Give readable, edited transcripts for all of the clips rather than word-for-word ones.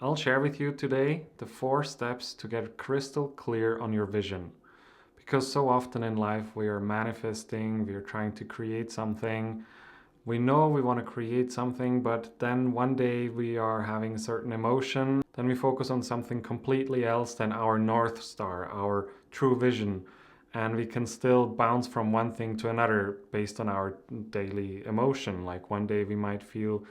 I'll share with you today the 4 steps to get crystal clear on your vision. Because so often in life we are manifesting, we are trying to create something. We know we want to create something, but then one day we are having a certain emotion. Then we focus on something completely else than our North Star, our true vision. And we can still bounce from one thing to another based on our daily emotion. Like one day we might feel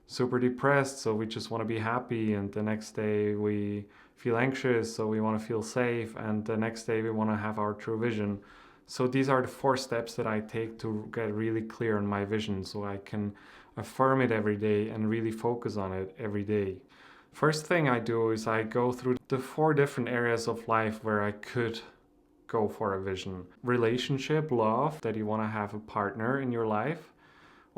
super depressed, so we just want to be happy, and the next day we feel anxious, so we want to feel safe, and the next day we want to have our true vision. So these are the 4 steps that I take to get really clear on my vision, so I can affirm it every day and really focus on it every day. First thing I do is I go through the 4 different areas of life where I could go for a vision. Relationship, love, that you want to have a partner in your life,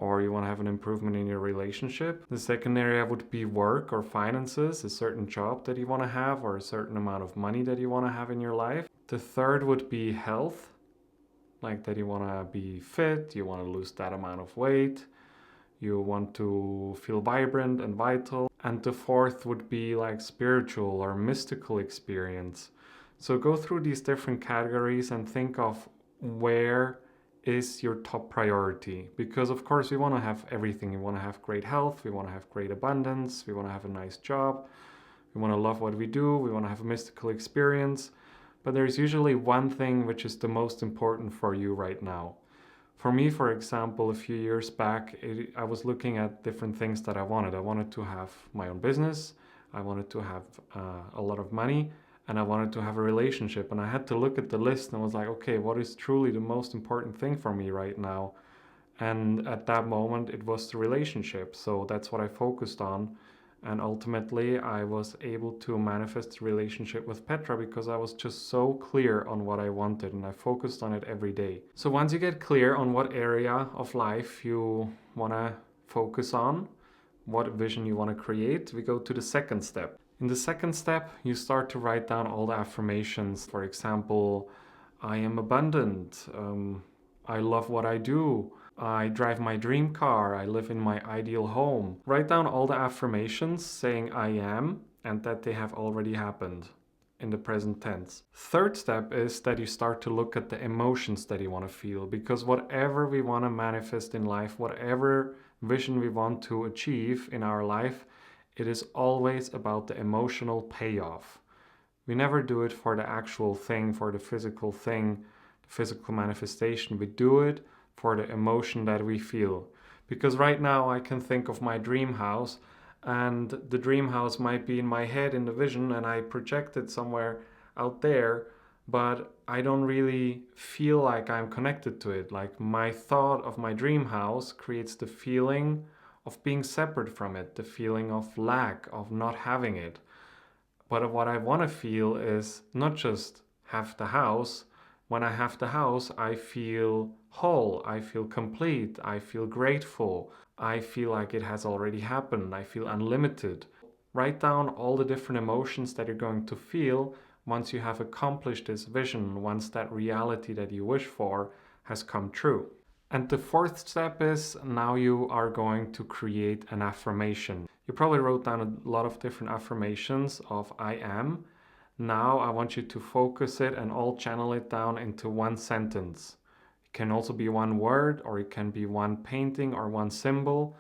or you want to have an improvement in your relationship. The second area would be work or finances, a certain job that you want to have or a certain amount of money that you want to have in your life. The third would be health, like that you want to be fit, you want to lose that amount of weight, you want to feel vibrant and vital. And the fourth would be like spiritual or mystical experience. So go through these different categories and think of where is your top priority, because of course we want to have everything. We want to have great health, we want to have great abundance, we want to have a nice job, we want to love what we do, we want to have a mystical experience, but there's usually one thing which is the most important for you right now. For me, for example, a few years back, I was looking at different things that I wanted to have my own business, I wanted to have a lot of money, and I wanted to have a relationship. And I had to look at the list and was like, okay, what is truly the most important thing for me right now? And at that moment, it was the relationship. So that's what I focused on. And ultimately, I was able to manifest the relationship with Petra because I was just so clear on what I wanted and I focused on it every day. So once you get clear on what area of life you want to focus on, what vision you want to create, we go to the second step. In the second step, you start to write down all the affirmations. For example, I am abundant, I love what I do, I drive my dream car, I live in my ideal home. Write down all the affirmations saying I am and that they have already happened in the present tense. Third step is that you start to look at the emotions that you want to feel, because whatever we want to manifest in life, whatever vision we want to achieve in our life, it is always about the emotional payoff. We never do it for the actual thing, for the physical thing, the physical manifestation. We do it for the emotion that we feel. Because right now I can think of my dream house, and the dream house might be in my head in the vision and I project it somewhere out there, but I don't really feel like I'm connected to it. Like my thought of my dream house creates the feeling of being separate from it, the feeling of lack, of not having it. But what I want to feel is not just have the house. When I have the house, I feel whole, I feel complete, I feel grateful, I feel like it has already happened, I feel unlimited. Write down all the different emotions that you're going to feel once you have accomplished this vision, once that reality that you wish for has come true. And the fourth step is now you are going to create an affirmation. You probably wrote down a lot of different affirmations of I am. Now I want you to focus it and all channel it down into one sentence. It can also be one word, or it can be one painting or one symbol.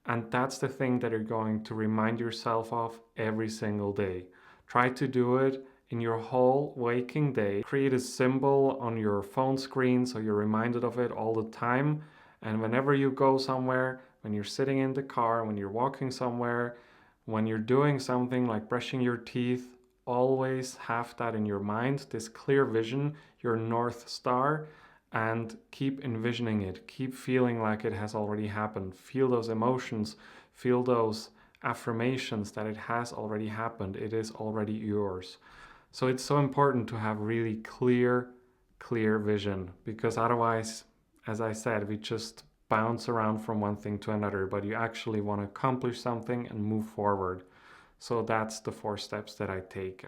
And that's the thing that you're going to remind yourself of every single day. Try to do it in your whole waking day. Create a symbol on your phone screen so you're reminded of it all the time. And whenever you go somewhere, when you're sitting in the car, when you're walking somewhere, when you're doing something like brushing your teeth, always have that in your mind, this clear vision, your North Star, and keep envisioning it. Keep feeling like it has already happened. Feel those emotions, feel those affirmations that it has already happened. It is already yours. So it's so important to have really clear vision, because otherwise, as I said, we just bounce around from one thing to another, but you actually want to accomplish something and move forward. So that's the 4 steps that I take.